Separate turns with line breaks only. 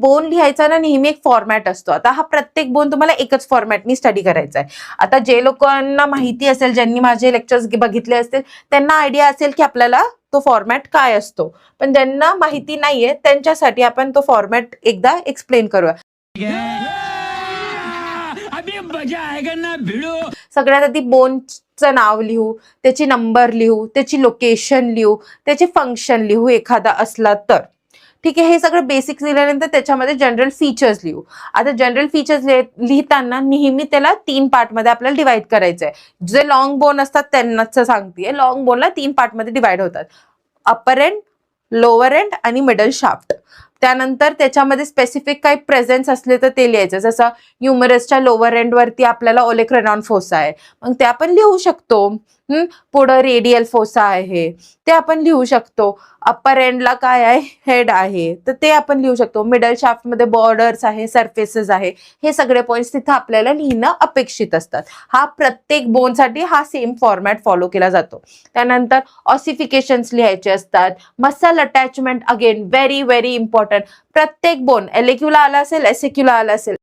Bone लिहायचा ना नेहमी एक फॉर्मॅट असतो. आता हा प्रत्येक बोन तुम्हाला एकच फॉर्मॅटनी स्टडी करायचा आहे. आता जे लोकांना माहिती असेल, ज्यांनी माझे लेक्चर्स बघितले असतील, त्यांना आयडिया असेल की आपल्याला तो फॉर्मॅट काय असतो. पण ज्यांना माहिती नाहीये त्यांच्यासाठी आपण तो फॉर्मॅट एकदा एक्सप्लेन करूया. सगळ्यात आधी बोनचं नाव लिहू, त्याची नंबर लिहू, त्याची लोकेशन लिहू, त्याचे फंक्शन लिहू एखादा असला तर. ठीक आहे, हे सगळं बेसिक्स लिहिल्यानंतर त्याच्यामध्ये जनरल फीचर्स लिहू. आता जनरल फीचर्स लिहिताना नेहमी त्याला 3 पार्टमध्ये आपल्याला डिवाइड करायचं आहे. जे लॉंग बोन असतात त्यांनाच सांगतेय, लॉंग बोनला 3 पार्टमध्ये डिवाइड होतात. अपर एंड, लोअर एंड आणि मिडल शाफ्ट. त्यानंतर त्याच्यामध्ये स्पेसिफिक काही प्रेझेन्स असले तर ते लिहायचं. जसं ह्युमरसच्या लोअर एंड वरती आपल्याला ओलेक्रेनॉन फोसा आहे, मग ते आपण लिहू शकतो. पुढं रेडियल फोसा आहे, ते आपण लिहू शकतो. अप्पर एंडला काय आहे, हेड आहे, तर ते आपण लिहू शकतो. मिडल शाफ्ट मध्ये बॉर्डर्स आहे, सरफेसेस आहे, हे सगळे पॉइंट्स तिथं आपल्याला लिहिणं अपेक्षित असतात. हा प्रत्येक बोनसाठी हा सेम फॉर्मॅट फॉलो केला जातो. त्यानंतर ऑसिफिकेशन्स लिहायचे असतात. Muscle attachment again very very important. प्रत्येक बोन LAQ ला आला असेल, SAQ ला आला असेल,